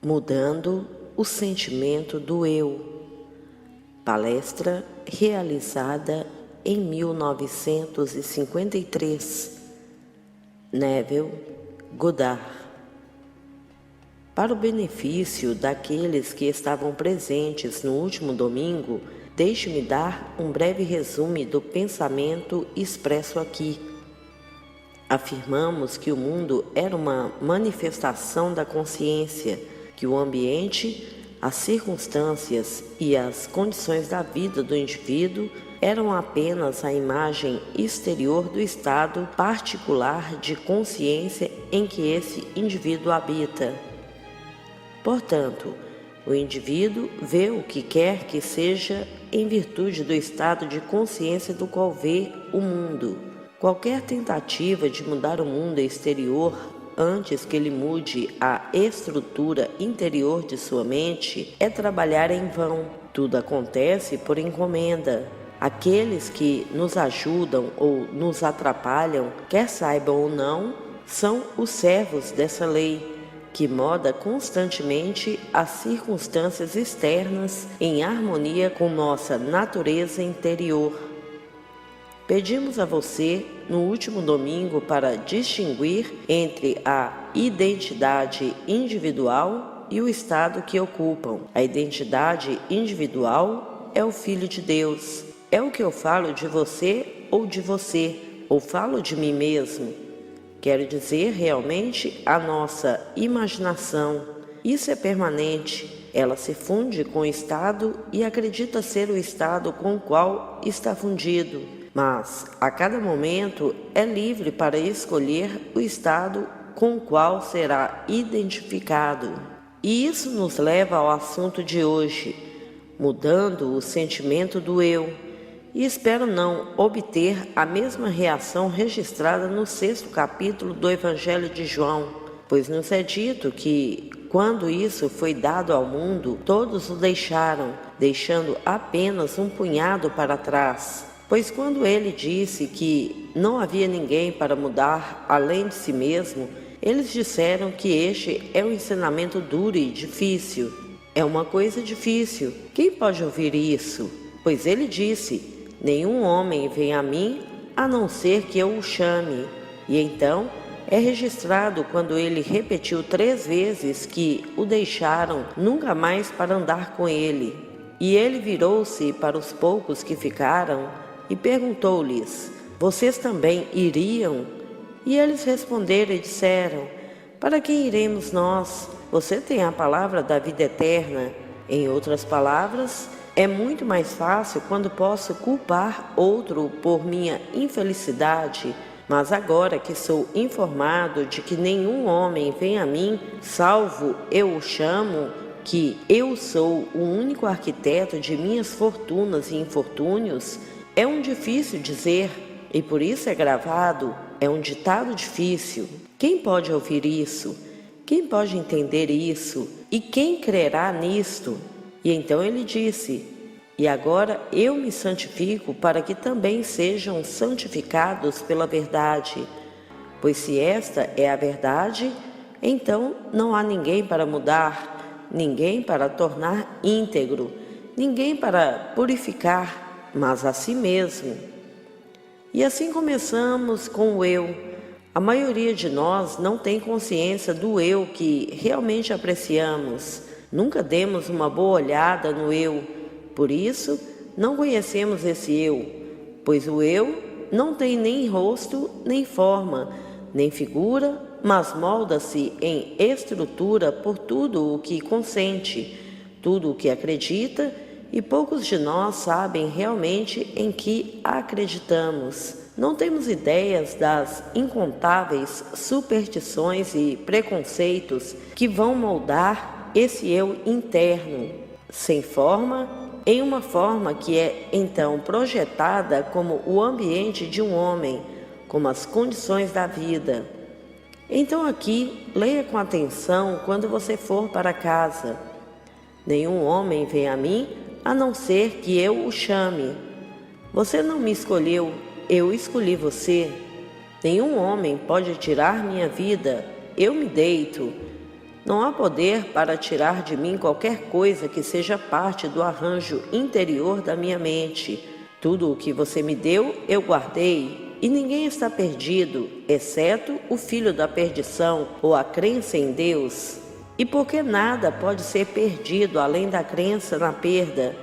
Mudando o sentimento do eu. Palestra realizada em 1953. Neville Goddard. Para o benefício daqueles que estavam presentes no último domingo, deixe-me dar um breve resumo do pensamento expresso aqui. Afirmamos que o mundo era uma manifestação da consciência, que o ambiente, as circunstâncias e as condições da vida do indivíduo eram apenas a imagem exterior do estado particular de consciência em que esse indivíduo habita. Portanto, o indivíduo vê o que quer que seja em virtude do estado de consciência do qual vê o mundo. Qualquer tentativa de mudar o mundo exterior antes que ele mude a estrutura interior de sua mente é trabalhar em vão. Tudo acontece por encomenda. Aqueles que nos ajudam ou nos atrapalham, quer saibam ou não, são os servos dessa lei, que moda constantemente as circunstâncias externas em harmonia com nossa natureza interior. Pedimos a você, no último domingo, para distinguir entre a identidade individual e o estado que ocupam. A identidade individual é o Filho de Deus. É o que eu falo de você, ou falo de mim mesmo. Quero dizer realmente a nossa imaginação. Isso é permanente. Ela se funde com o estado e acredita ser o estado com o qual está fundido. Mas, a cada momento, é livre para escolher o estado com o qual será identificado. E isso nos leva ao assunto de hoje, mudando o sentimento do eu. E espero não obter a mesma reação registrada no 6º capítulo do Evangelho de João, pois nos é dito que, quando isso foi dado ao mundo, todos o deixaram, deixando apenas um punhado para trás. Pois quando ele disse que não havia ninguém para mudar além de si mesmo, eles disseram que este é um ensinamento duro e difícil. É uma coisa difícil. Quem pode ouvir isso? Pois ele disse: nenhum homem vem a mim a não ser que eu o chame. E então é registrado quando ele repetiu 3 vezes que o deixaram nunca mais para andar com ele. E ele virou-se para os poucos que ficaram e perguntou-lhes: vocês também iriam? E eles responderam e disseram: para quem iremos nós? Você tem a palavra da vida eterna. Em outras palavras, é muito mais fácil quando posso culpar outro por minha infelicidade, mas agora que sou informado de que nenhum homem vem a mim, salvo eu o chamo, que eu sou o único arquiteto de minhas fortunas e infortúnios, é um difícil dizer, e por isso é gravado, é um ditado difícil. Quem pode ouvir isso? Quem pode entender isso? E quem crerá nisto? E então ele disse: e agora eu me santifico para que também sejam santificados pela verdade. Pois se esta é a verdade, então não há ninguém para mudar, ninguém para tornar íntegro, ninguém para purificar, mas a si mesmo. E assim começamos com o eu. A maioria de nós não tem consciência do eu que realmente apreciamos. Nunca demos uma boa olhada no eu. Por isso, não conhecemos esse eu, pois o eu não tem nem rosto, nem forma, nem figura, mas molda-se em estrutura por tudo o que consente, tudo o que acredita, e poucos de nós sabem realmente em que acreditamos. Não temos ideias das incontáveis superstições e preconceitos que vão moldar esse eu interno, sem forma, em uma forma que é então projetada como o ambiente de um homem, como as condições da vida. Então aqui, leia com atenção quando você for para casa. Nenhum homem vem a mim a não ser que eu o chame. Você não me escolheu, eu escolhi você. Nenhum homem pode tirar minha vida, eu me deito. Não há poder para tirar de mim qualquer coisa que seja parte do arranjo interior da minha mente. Tudo o que você me deu, eu guardei, e ninguém está perdido, exceto o filho da perdição ou a crença em Deus. E porque nada pode ser perdido além da crença na perda,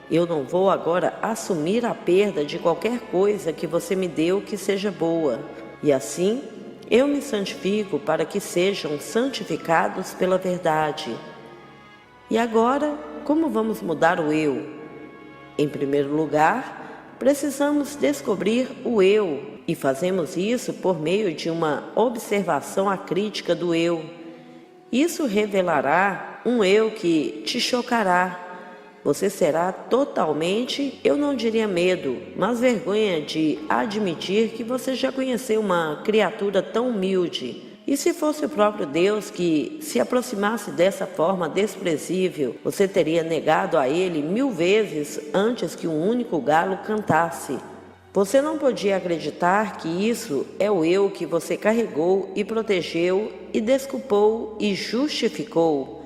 eu não vou agora assumir a perda de qualquer coisa que você me deu que seja boa. E assim, eu me santifico para que sejam santificados pela verdade. E agora, como vamos mudar o eu? Em primeiro lugar, precisamos descobrir o eu, e fazemos isso por meio de uma observação acrítica do eu. Isso revelará um eu que te chocará. Você será totalmente, eu não diria medo, mas vergonha de admitir que você já conheceu uma criatura tão humilde. E se fosse o próprio Deus que se aproximasse dessa forma desprezível, você teria negado a Ele 1000 vezes antes que um único galo cantasse. Você não podia acreditar que isso é o eu que você carregou e protegeu e desculpou e justificou.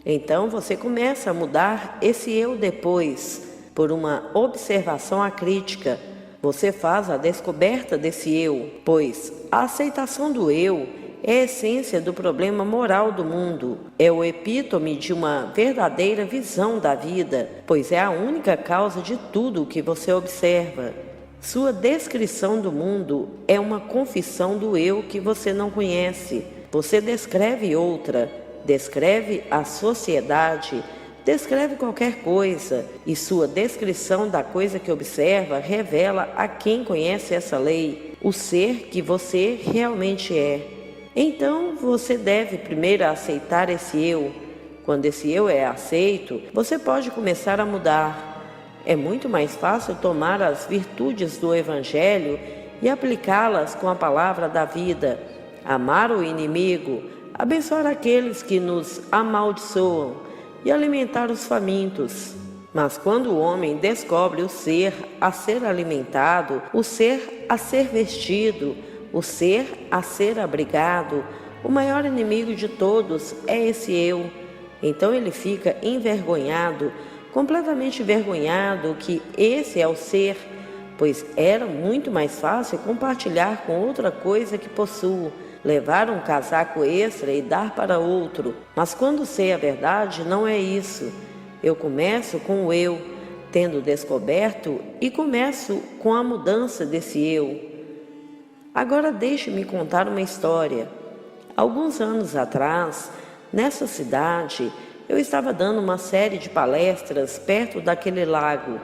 Então você começa a mudar esse eu depois, por uma observação acrítica. Você faz a descoberta desse eu, pois a aceitação do eu é a essência do problema moral do mundo. É o epítome de uma verdadeira visão da vida, pois é a única causa de tudo o que você observa. Sua descrição do mundo é uma confissão do eu que você não conhece. Você descreve outra, descreve a sociedade, descreve qualquer coisa, e sua descrição da coisa que observa revela a quem conhece essa lei, o ser que você realmente é. Então você deve primeiro aceitar esse eu. Quando esse eu é aceito, você pode começar a mudar. É muito mais fácil tomar as virtudes do Evangelho e aplicá-las com a palavra da vida, amar o inimigo, abençoar aqueles que nos amaldiçoam e alimentar os famintos. Mas quando o homem descobre o ser a ser alimentado, o ser a ser vestido, o ser a ser abrigado, o maior inimigo de todos é esse eu. Então ele fica envergonhado, completamente envergonhado que esse é o ser, pois era muito mais fácil compartilhar com outra coisa que possuo, levar um casaco extra e dar para outro. Mas quando sei a verdade, não é isso. Eu começo com o eu, tendo descoberto, e começo com a mudança desse eu. Agora deixe-me contar uma história. Alguns anos atrás, nessa cidade, eu estava dando uma série de palestras perto daquele lago.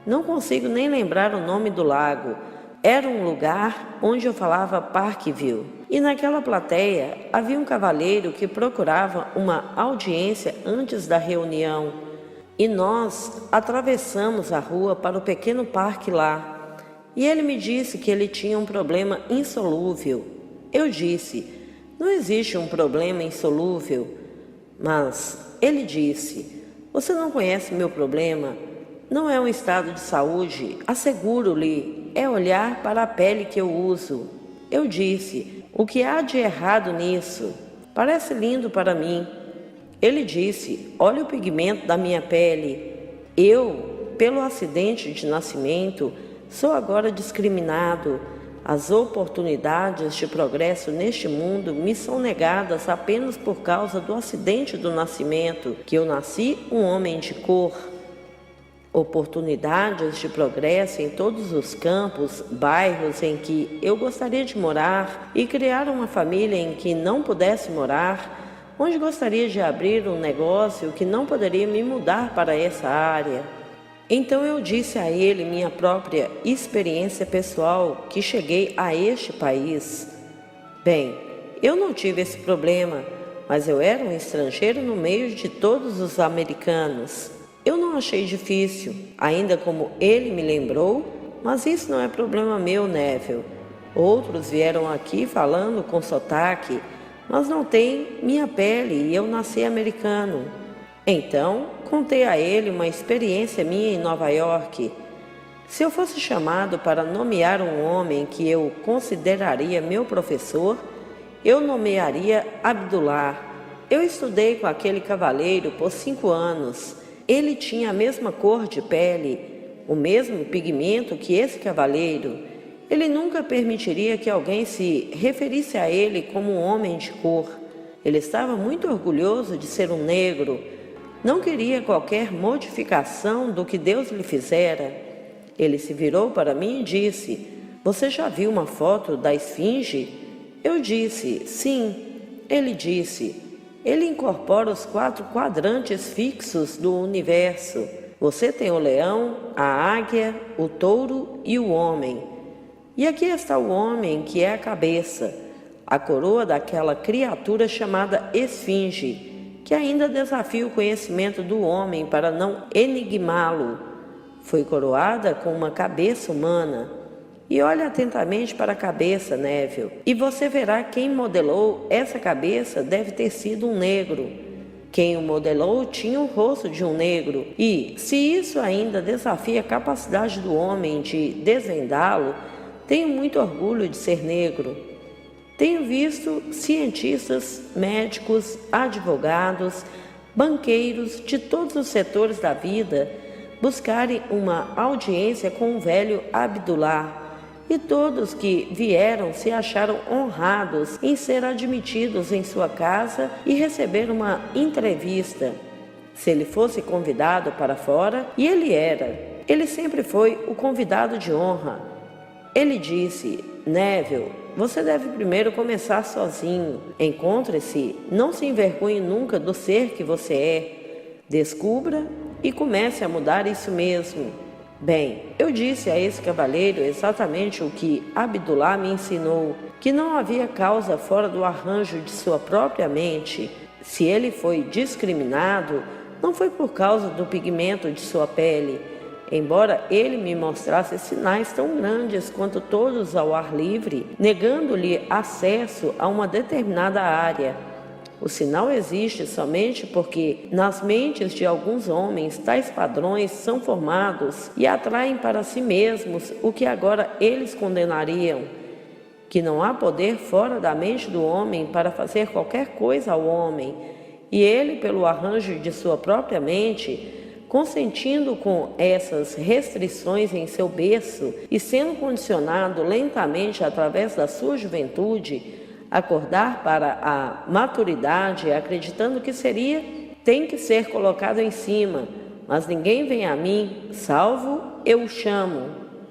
Não consigo nem lembrar o nome do lago. Era um lugar onde eu falava Parkville. E naquela plateia havia um cavalheiro que procurava uma audiência antes da reunião. E nós atravessamos a rua para o pequeno parque lá. E ele me disse que ele tinha um problema insolúvel. Eu disse, não existe um problema insolúvel. Mas ele disse, você não conhece meu problema? Não é um estado de saúde, asseguro-lhe, é olhar para a pele que eu uso. Eu disse, o que há de errado nisso? Parece lindo para mim. Ele disse, olha o pigmento da minha pele. Eu, pelo acidente de nascimento, sou agora discriminado. As oportunidades de progresso neste mundo me são negadas apenas por causa do acidente do nascimento, que eu nasci um homem de cor. Oportunidades de progresso em todos os campos, bairros em que eu gostaria de morar e criar uma família em que não pudesse morar, onde gostaria de abrir um negócio que não poderia me mudar para essa área. Então eu disse a ele minha própria experiência pessoal que cheguei a este país. Bem, eu não tive esse problema, mas eu era um estrangeiro no meio de todos os americanos. Eu não achei difícil, ainda como ele me lembrou, mas isso não é problema meu, Neville. Outros vieram aqui falando com sotaque, mas não têm minha pele e eu nasci americano. Então, contei a ele uma experiência minha em Nova York. Se eu fosse chamado para nomear um homem que eu consideraria meu professor, eu nomearia Abdullah. Eu estudei com aquele cavalheiro por 5 anos. Ele tinha a mesma cor de pele, o mesmo pigmento que esse cavalheiro. Ele nunca permitiria que alguém se referisse a ele como um homem de cor. Ele estava muito orgulhoso de ser um negro. Não queria qualquer modificação do que Deus lhe fizera. Ele se virou para mim e disse: "Você já viu uma foto da esfinge?" Eu disse: "Sim." Ele disse: "Ele incorpora os 4 quadrantes fixos do universo. Você tem o leão, a águia, o touro e o homem. E aqui está o homem, que é a cabeça, a coroa daquela criatura chamada esfinge, que ainda desafia o conhecimento do homem para não enigmá-lo. Foi coroada com uma cabeça humana. E olhe atentamente para a cabeça, Neville, e você verá quem modelou essa cabeça deve ter sido um negro. Quem o modelou tinha o rosto de um negro, e, se isso ainda desafia a capacidade do homem de desvendá-lo, tenho muito orgulho de ser negro. Tenho visto cientistas, médicos, advogados, banqueiros de todos os setores da vida buscarem uma audiência com o velho Abdullah, e todos que vieram se acharam honrados em ser admitidos em sua casa e receber uma entrevista. Se ele fosse convidado para fora, e ele era, ele sempre foi o convidado de honra. Ele disse: "Neville, você deve primeiro começar sozinho. Encontre-se, não se envergonhe nunca do ser que você é. Descubra e comece a mudar isso mesmo." Bem, eu disse a esse cavalheiro exatamente o que Abdullah me ensinou, que não havia causa fora do arranjo de sua própria mente. Se ele foi discriminado, não foi por causa do pigmento de sua pele, embora ele me mostrasse sinais tão grandes quanto todos ao ar livre, negando-lhe acesso a uma determinada área. O sinal existe somente porque, nas mentes de alguns homens, tais padrões são formados e atraem para si mesmos o que agora eles condenariam, que não há poder fora da mente do homem para fazer qualquer coisa ao homem, e ele, pelo arranjo de sua própria mente, consentindo com essas restrições em seu berço e sendo condicionado lentamente através da sua juventude, acordar para a maturidade, acreditando que tem que ser colocado em cima, mas ninguém vem a mim, salvo eu o chamo.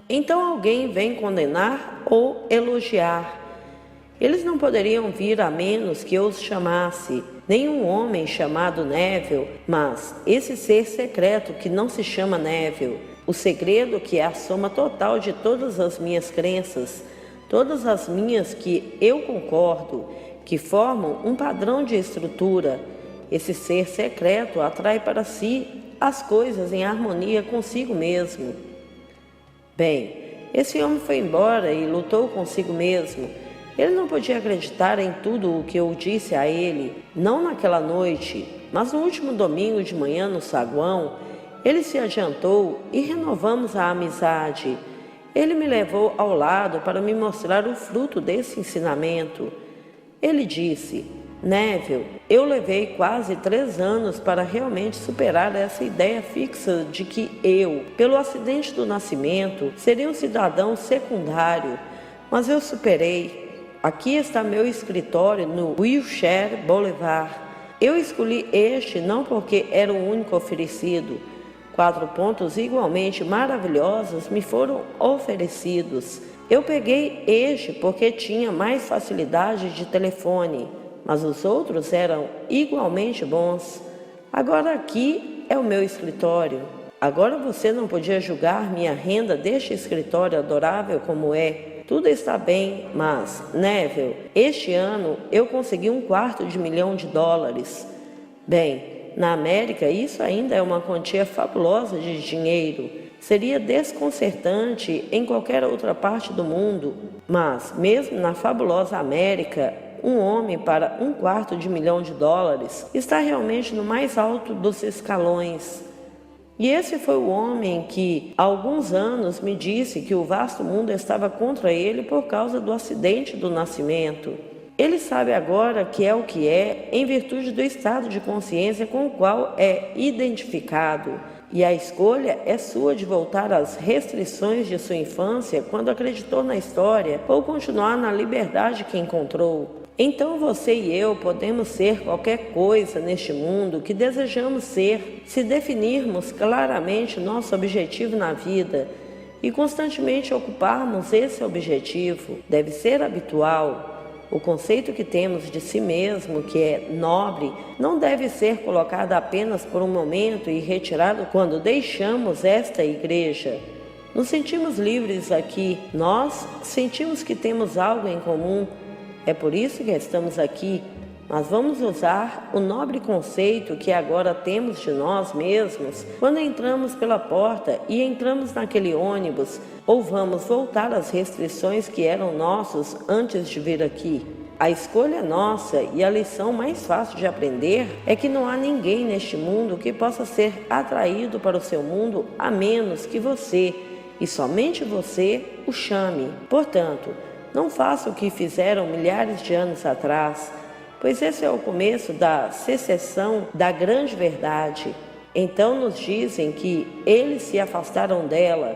Então alguém vem condenar ou elogiar. Eles não poderiam vir a menos que eu os chamasse, nenhum homem chamado Neville, mas esse ser secreto que não se chama Neville, o segredo que é a soma total de todas as minhas crenças, todas as minhas que eu concordo, que formam um padrão de estrutura. Esse ser secreto atrai para si as coisas em harmonia consigo mesmo. Bem, esse homem foi embora e lutou consigo mesmo. Ele não podia acreditar em tudo o que eu disse a ele, não naquela noite, mas no último domingo de manhã no saguão. Ele se adiantou e renovamos a amizade. Ele me levou ao lado para me mostrar o fruto desse ensinamento. Ele disse: "Neville, eu levei quase 3 anos para realmente superar essa ideia fixa de que eu, pelo acidente do nascimento, seria um cidadão secundário, mas eu superei. Aqui está meu escritório no Wilshire Boulevard. Eu escolhi este não porque era o único oferecido. 4 pontos igualmente maravilhosos me foram oferecidos. Eu peguei este porque tinha mais facilidade de telefone, mas os outros eram igualmente bons. Agora aqui é o meu escritório. Agora você não podia julgar minha renda deste escritório adorável como é. Tudo está bem, mas, Neville, este ano eu consegui $250 mil. Bem, na América, isso ainda é uma quantia fabulosa de dinheiro. Seria desconcertante em qualquer outra parte do mundo, mas, mesmo na fabulosa América, um homem para $250 mil está realmente no mais alto dos escalões. E esse foi o homem que, há alguns anos, me disse que o vasto mundo estava contra ele por causa do acidente do nascimento. Ele sabe agora o que é em virtude do estado de consciência com o qual é identificado. E a escolha é sua de voltar às restrições de sua infância quando acreditou na história ou continuar na liberdade que encontrou. Então você e eu podemos ser qualquer coisa neste mundo que desejamos ser, se definirmos claramente nosso objetivo na vida e constantemente ocuparmos esse objetivo. Deve ser habitual. O conceito que temos de si mesmo, que é nobre, não deve ser colocado apenas por um momento e retirado quando deixamos esta igreja. Nos sentimos livres aqui, nós sentimos que temos algo em comum, é por isso que estamos aqui, mas vamos usar o nobre conceito que agora temos de nós mesmos quando entramos pela porta e entramos naquele ônibus, ou vamos voltar às restrições que eram nossos antes de vir aqui. A escolha é nossa e a lição mais fácil de aprender é que não há ninguém neste mundo que possa ser atraído para o seu mundo a menos que você, e somente você, o chame. Portanto, não faça o que fizeram milhares de anos atrás, pois esse é o começo da secessão da grande verdade. Então nos dizem que eles se afastaram dela,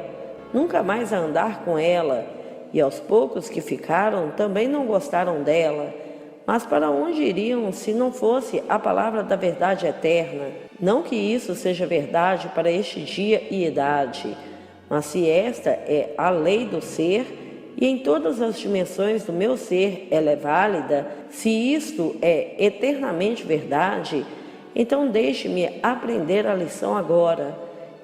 nunca mais a andar com ela, e aos poucos que ficaram também não gostaram dela. Mas para onde iriam se não fosse a palavra da verdade eterna? Não que isso seja verdade para este dia e idade, mas se esta é a lei do ser, e em todas as dimensões do meu ser ela é válida, se isto é eternamente verdade, então deixe-me aprender a lição agora,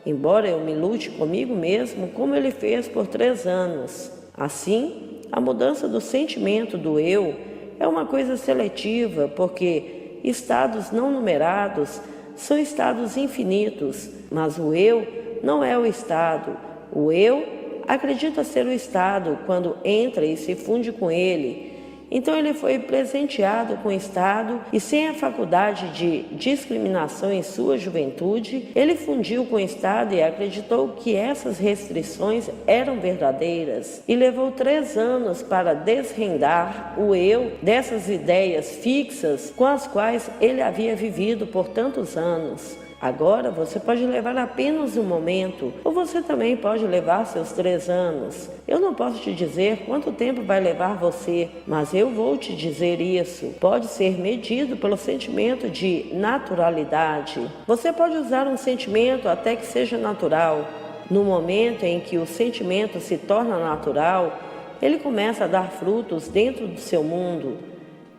embora eu me lute comigo mesmo como ele fez por 3 anos. Assim, a mudança do sentimento do eu é uma coisa seletiva, porque estados não numerados são estados infinitos, mas o eu não é o estado. O eu acredita ser o estado quando entra e se funde com ele. Então ele foi presenteado com o estado e sem a faculdade de discriminação em sua juventude, ele fundiu com o estado e acreditou que essas restrições eram verdadeiras. E levou 3 anos para desrendar o eu dessas ideias fixas com as quais ele havia vivido por tantos anos. Agora você pode levar apenas um momento, ou você também pode levar seus 3 anos. Eu não posso te dizer quanto tempo vai levar você, mas eu vou te dizer isso. Pode ser medido pelo sentimento de naturalidade. Você pode usar um sentimento até que seja natural. No momento em que o sentimento se torna natural, ele começa a dar frutos dentro do seu mundo.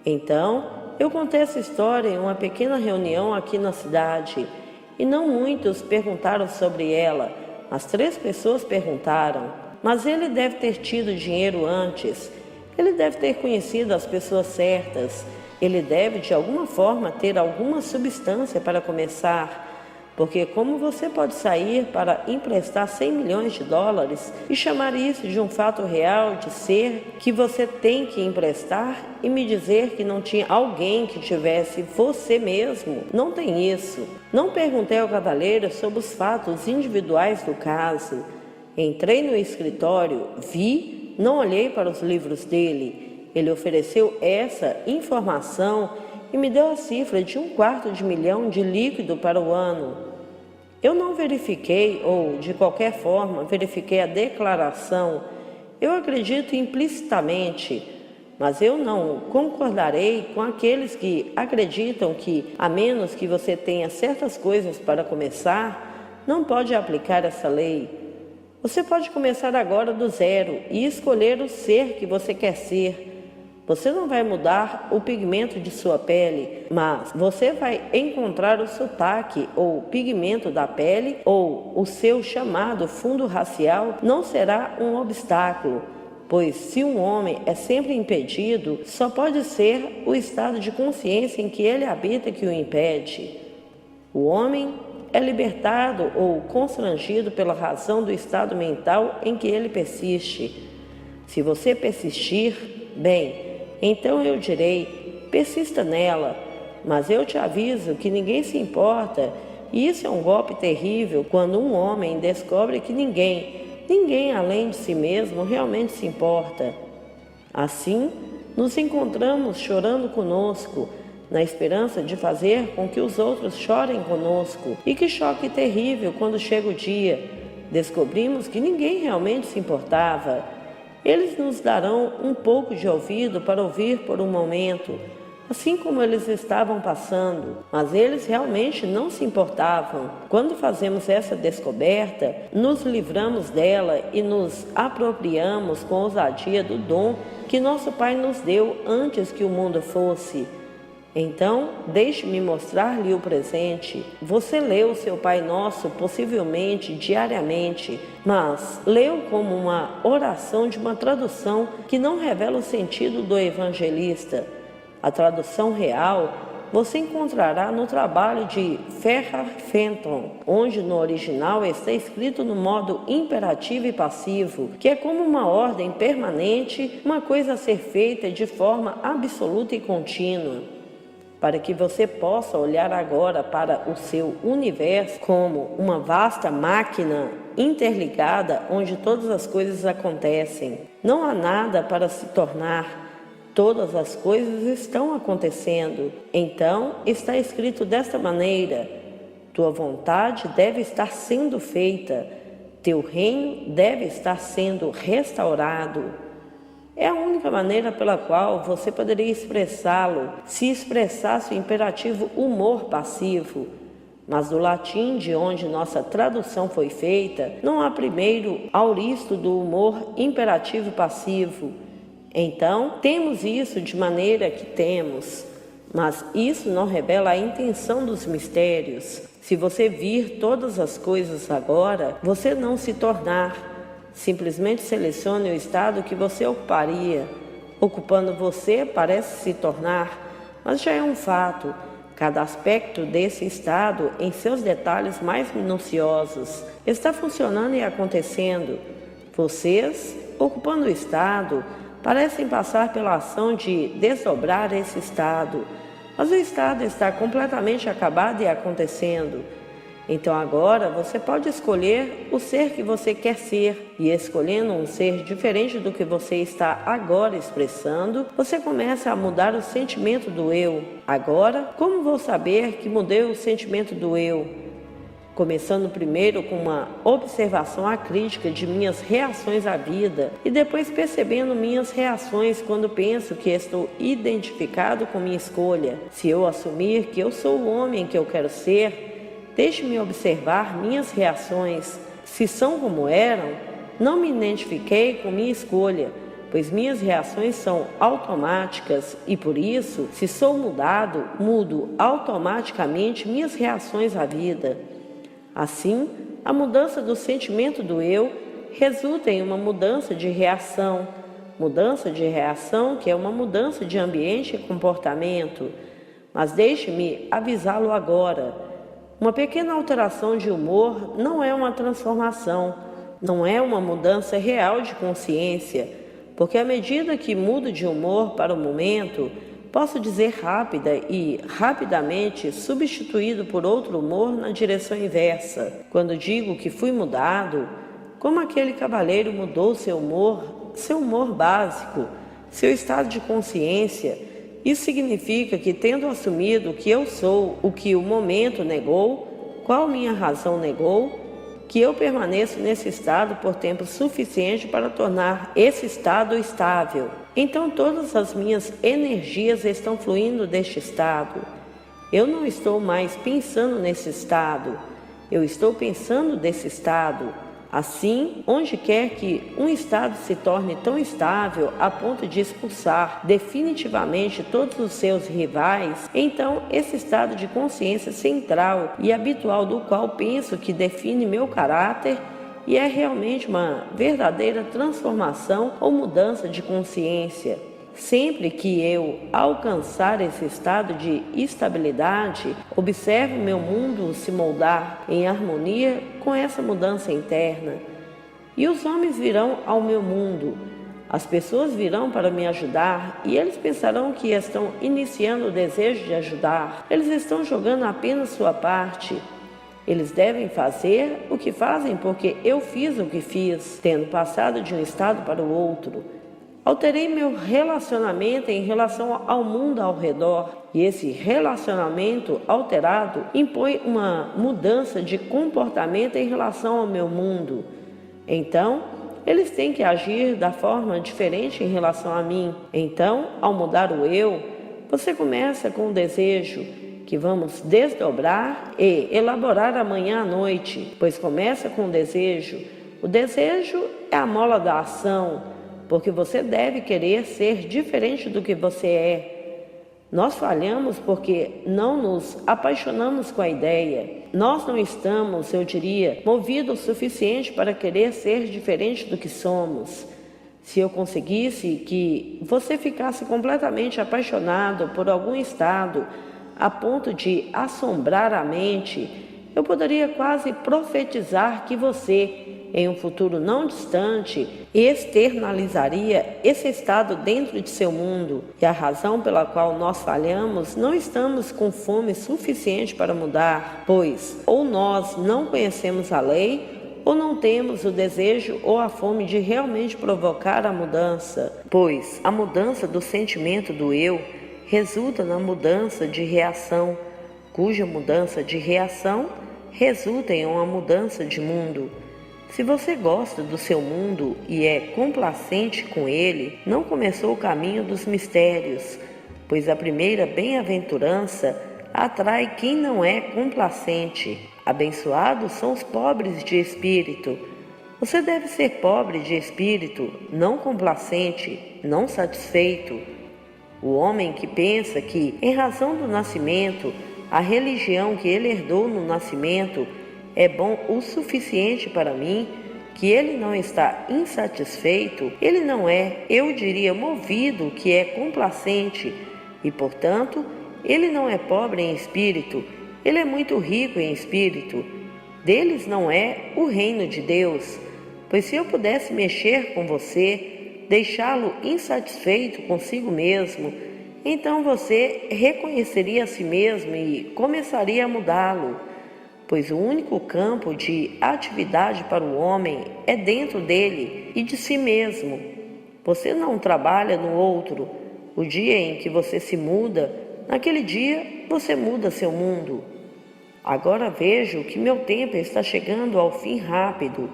Então, eu contei essa história em uma pequena reunião aqui na cidade. E não muitos perguntaram sobre ela, mas 3 pessoas perguntaram. Mas ele deve ter tido dinheiro antes, ele deve ter conhecido as pessoas certas, ele deve de alguma forma ter alguma substância para começar, porque como você pode sair para emprestar 100 milhões de dólares e chamar isso de um fato real de ser que você tem que emprestar e me dizer que não tinha alguém que tivesse você mesmo? Não tem isso. Não perguntei ao cavaleiro sobre os fatos individuais do caso. Entrei no escritório, vi, não olhei para os livros dele. Ele ofereceu essa informação e me deu a cifra de $250 de líquido para o ano. Eu não verifiquei, ou de qualquer forma verifiquei a declaração. Eu acredito implicitamente, mas eu não concordarei com aqueles que acreditam que, a menos que você tenha certas coisas para começar, não pode aplicar essa lei. Você pode começar agora do zero e escolher o ser que você quer ser. Você não vai mudar o pigmento de sua pele, mas você vai encontrar o sotaque ou pigmento da pele, ou o seu chamado fundo racial não será um obstáculo, pois se um homem é sempre impedido, só pode ser o estado de consciência em que ele habita que o impede. O homem é libertado ou constrangido pela razão do estado mental em que ele persiste. Se você persistir, bem, então eu direi, persista nela, mas eu te aviso que ninguém se importa, e isso é um golpe terrível quando um homem descobre que ninguém além de si mesmo realmente se importa. Assim, nos encontramos chorando conosco, na esperança de fazer com que os outros chorem conosco. E que choque terrível quando chega o dia. Descobrimos que ninguém realmente se importava. Eles nos darão um pouco de ouvido para ouvir por um momento, assim como eles estavam passando, mas eles realmente não se importavam. Quando fazemos essa descoberta, nos livramos dela e nos apropriamos com ousadia do dom que nosso Pai nos deu antes que o mundo fosse. Então, deixe-me mostrar-lhe o presente. Você leu seu Pai Nosso possivelmente diariamente, mas leu como uma oração de uma tradução que não revela o sentido do evangelista. A tradução real você encontrará no trabalho de Ferrar Fenton, onde no original está escrito no modo imperativo e passivo, que é como uma ordem permanente, uma coisa a ser feita de forma absoluta e contínua. Para que você possa olhar agora para o seu universo como uma vasta máquina interligada onde todas as coisas acontecem. Não há nada para se tornar, todas as coisas estão acontecendo. Então está escrito desta maneira: tua vontade deve estar sendo feita, teu reino deve estar sendo restaurado. É a única maneira pela qual você poderia expressá-lo se expressasse o imperativo humor passivo. Mas do latim, de onde nossa tradução foi feita, não há primeiro auristo do humor imperativo passivo. Então, temos isso de maneira que temos, mas isso não revela a intenção dos mistérios. Se você vir todas as coisas agora, você não se tornar. Simplesmente selecione o estado que você ocuparia. Ocupando você parece se tornar, mas já é um fato. Cada aspecto desse estado, em seus detalhes mais minuciosos, está funcionando e acontecendo. Vocês, ocupando o estado, parecem passar pela ação de desdobrar esse estado, mas o estado está completamente acabado e acontecendo. Então agora você pode escolher o ser que você quer ser, e escolhendo um ser diferente do que você está agora expressando, você começa a mudar o sentimento do eu. Agora, como vou saber que mudei o sentimento do eu? Começando primeiro com uma observação acrítica de minhas reações à vida e depois percebendo minhas reações quando penso que estou identificado com minha escolha. Se eu assumir que eu sou o homem que eu quero ser, deixe-me observar minhas reações. Se são como eram, não me identifiquei com minha escolha, pois minhas reações são automáticas e por isso, se sou mudado, mudo automaticamente minhas reações à vida. Assim, a mudança do sentimento do eu resulta em uma mudança de reação que é uma mudança de ambiente e comportamento. Mas deixe-me avisá-lo agora. Uma pequena alteração de humor não é uma transformação, não é uma mudança real de consciência, porque à medida que mudo de humor para o momento, posso dizer rápida e rapidamente substituído por outro humor na direção inversa. Quando digo que fui mudado, como aquele cavalheiro mudou seu humor básico, seu estado de consciência, isso significa que, tendo assumido que eu sou o que o momento negou, qual minha razão negou, que eu permaneço nesse estado por tempo suficiente para tornar esse estado estável. Então todas as minhas energias estão fluindo deste estado. Eu não estou mais pensando nesse estado, eu estou pensando desse estado. Assim, onde quer que um estado se torne tão estável a ponto de expulsar definitivamente todos os seus rivais, então esse estado de consciência central e habitual do qual penso que define meu caráter e é realmente uma verdadeira transformação ou mudança de consciência. Sempre que eu alcançar esse estado de estabilidade, observo meu mundo se moldar em harmonia com essa mudança interna. E os homens virão ao meu mundo. As pessoas virão para me ajudar e eles pensarão que estão iniciando o desejo de ajudar. Eles estão jogando apenas sua parte. Eles devem fazer o que fazem porque eu fiz o que fiz, tendo passado de um estado para o outro. Alterei meu relacionamento em relação ao mundo ao redor. E esse relacionamento alterado impõe uma mudança de comportamento em relação ao meu mundo. Então, eles têm que agir da forma diferente em relação a mim. Então, ao mudar o eu, você começa com o desejo que vamos desdobrar e elaborar amanhã à noite, pois começa com o desejo. O desejo é a mola da ação, porque você deve querer ser diferente do que você é. Nós falhamos porque não nos apaixonamos com a ideia. Nós não estamos, eu diria, movidos o suficiente para querer ser diferente do que somos. Se eu conseguisse que você ficasse completamente apaixonado por algum estado, a ponto de assombrar a mente, eu poderia quase profetizar que você, em um futuro não distante, externalizaria esse estado dentro de seu mundo. E a razão pela qual nós falhamos, não estamos com fome suficiente para mudar, pois ou nós não conhecemos a lei, ou não temos o desejo ou a fome de realmente provocar a mudança, pois a mudança do sentimento do eu resulta na mudança de reação, cuja mudança de reação resulta em uma mudança de mundo. Se você gosta do seu mundo e é complacente com ele, não começou o caminho dos mistérios, pois a primeira bem-aventurança atrai quem não é complacente. Abençoados são os pobres de espírito. Você deve ser pobre de espírito, não complacente, não satisfeito. O homem que pensa que, em razão do nascimento, a religião que ele herdou no nascimento é bom o suficiente para mim, que ele não está insatisfeito, ele não é, eu diria, movido, que é complacente, e, portanto, ele não é pobre em espírito, ele é muito rico em espírito. Deles não é o reino de Deus, pois se eu pudesse mexer com você, deixá-lo insatisfeito consigo mesmo, então você reconheceria a si mesmo e começaria a mudá-lo, pois o único campo de atividade para o homem é dentro dele e de si mesmo. Você não trabalha no outro. O dia em que você se muda, naquele dia você muda seu mundo. Agora vejo que meu tempo está chegando ao fim rápido,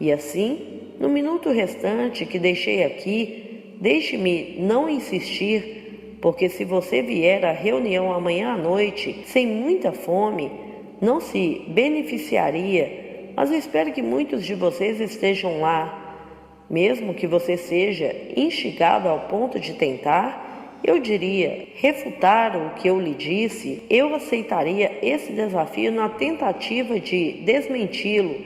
e assim, no minuto restante que deixei aqui, deixe-me não insistir, porque se você vier à reunião amanhã à noite sem muita fome, não se beneficiaria, mas espero que muitos de vocês estejam lá. Mesmo que você seja instigado ao ponto de tentar, eu diria, refutar o que eu lhe disse, eu aceitaria esse desafio na tentativa de desmenti-lo.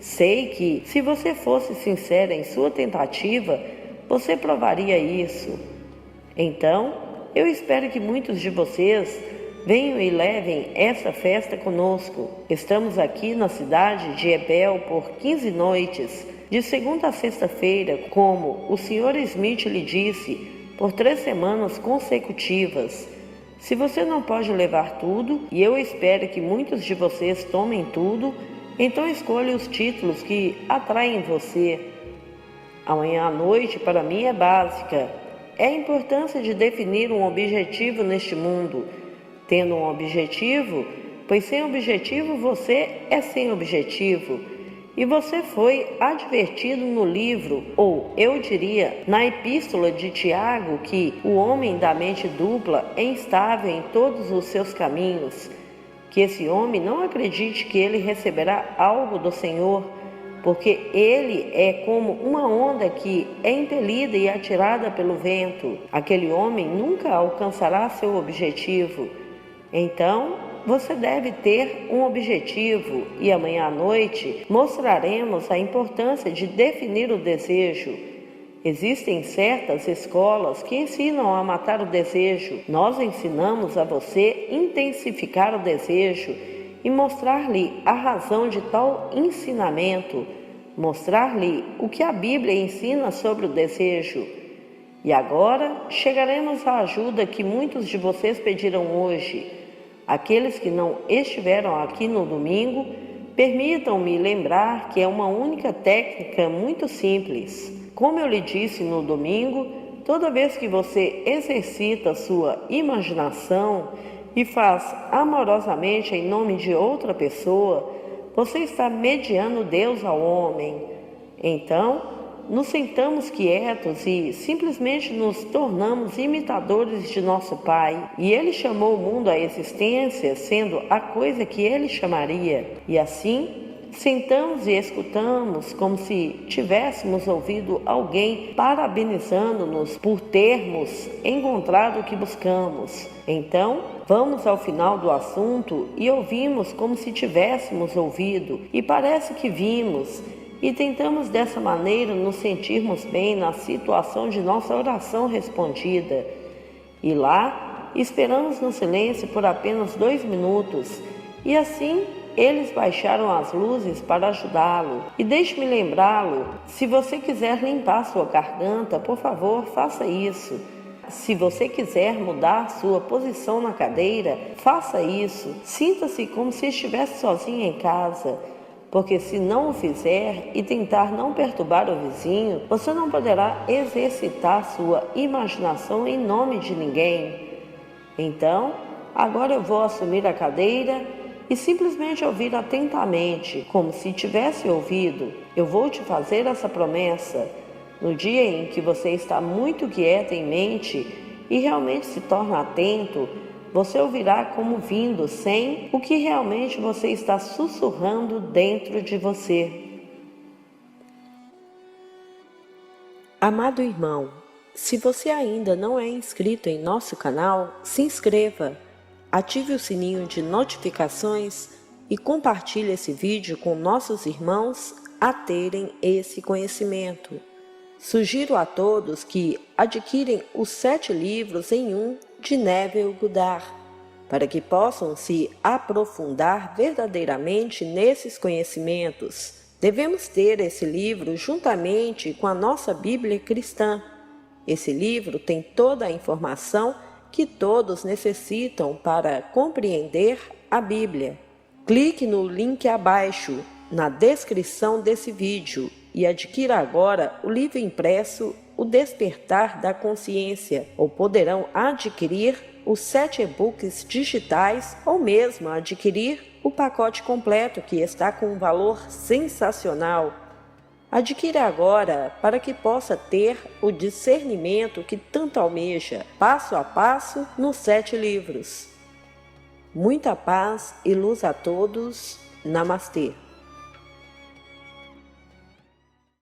Sei que, se você fosse sincera em sua tentativa, você provaria isso. Então, eu espero que muitos de vocês venham e levem essa festa conosco. Estamos aqui na cidade de Ebel por 15 noites, de segunda a sexta-feira, como o Sr. Smith lhe disse, por 3 semanas consecutivas. Se você não pode levar tudo, e eu espero que muitos de vocês tomem tudo, então escolha os títulos que atraem você. Amanhã à noite, para mim, é básica. É a importância de definir um objetivo neste mundo. Tendo um objetivo, pois sem objetivo você é sem objetivo. E você foi advertido no livro, ou eu diria, na epístola de Tiago, que o homem da mente dupla é instável em todos os seus caminhos. Que esse homem não acredite que ele receberá algo do Senhor, porque ele é como uma onda que é impelida e atirada pelo vento. Aquele homem nunca alcançará seu objetivo. Então, você deve ter um objetivo, e amanhã à noite mostraremos a importância de definir o desejo. Existem certas escolas que ensinam a matar o desejo. Nós ensinamos a você intensificar o desejo e mostrar-lhe a razão de tal ensinamento, mostrar-lhe o que a Bíblia ensina sobre o desejo. E agora chegaremos à ajuda que muitos de vocês pediram hoje. Aqueles que não estiveram aqui no domingo, permitam-me lembrar que é uma única técnica muito simples. Como eu lhe disse no domingo, toda vez que você exercita sua imaginação e faz amorosamente em nome de outra pessoa, você está mediando Deus ao homem. Então, nos sentamos quietos e simplesmente nos tornamos imitadores de nosso Pai. E Ele chamou o mundo à existência, sendo a coisa que Ele chamaria. E assim, sentamos e escutamos como se tivéssemos ouvido alguém parabenizando-nos por termos encontrado o que buscamos. Então, vamos ao final do assunto e ouvimos como se tivéssemos ouvido, e parece que vimos, e tentamos dessa maneira nos sentirmos bem na situação de nossa oração respondida. E lá, esperamos no silêncio por apenas 2 minutos, e assim eles baixaram as luzes para ajudá-lo. E deixe-me lembrá-lo, se você quiser limpar sua garganta, por favor, faça isso. Se você quiser mudar sua posição na cadeira, faça isso. Sinta-se como se estivesse sozinho em casa, porque se não o fizer e tentar não perturbar o vizinho, você não poderá exercitar sua imaginação em nome de ninguém. Então, agora eu vou assumir a cadeira e simplesmente ouvir atentamente, como se tivesse ouvido. Eu vou te fazer essa promessa. No dia em que você está muito quieta em mente e realmente se torna atento, você ouvirá como vindo sem o que realmente você está sussurrando dentro de você. Amado irmão, se você ainda não é inscrito em nosso canal, se inscreva, ative o sininho de notificações e compartilhe esse vídeo com nossos irmãos a terem esse conhecimento. Sugiro a todos que adquirem os 7 livros em um de Neville Goddard, para que possam se aprofundar verdadeiramente nesses conhecimentos. Devemos ter esse livro juntamente com a nossa Bíblia cristã. Esse livro tem toda a informação que todos necessitam para compreender a Bíblia. Clique no link abaixo, na descrição desse vídeo, e adquira agora o livro impresso O Despertar da Consciência, ou poderão adquirir os 7 e-books digitais ou mesmo adquirir o pacote completo que está com um valor sensacional. Adquira agora para que possa ter o discernimento que tanto almeja, passo a passo nos 7 livros. Muita paz e luz a todos. Namastê.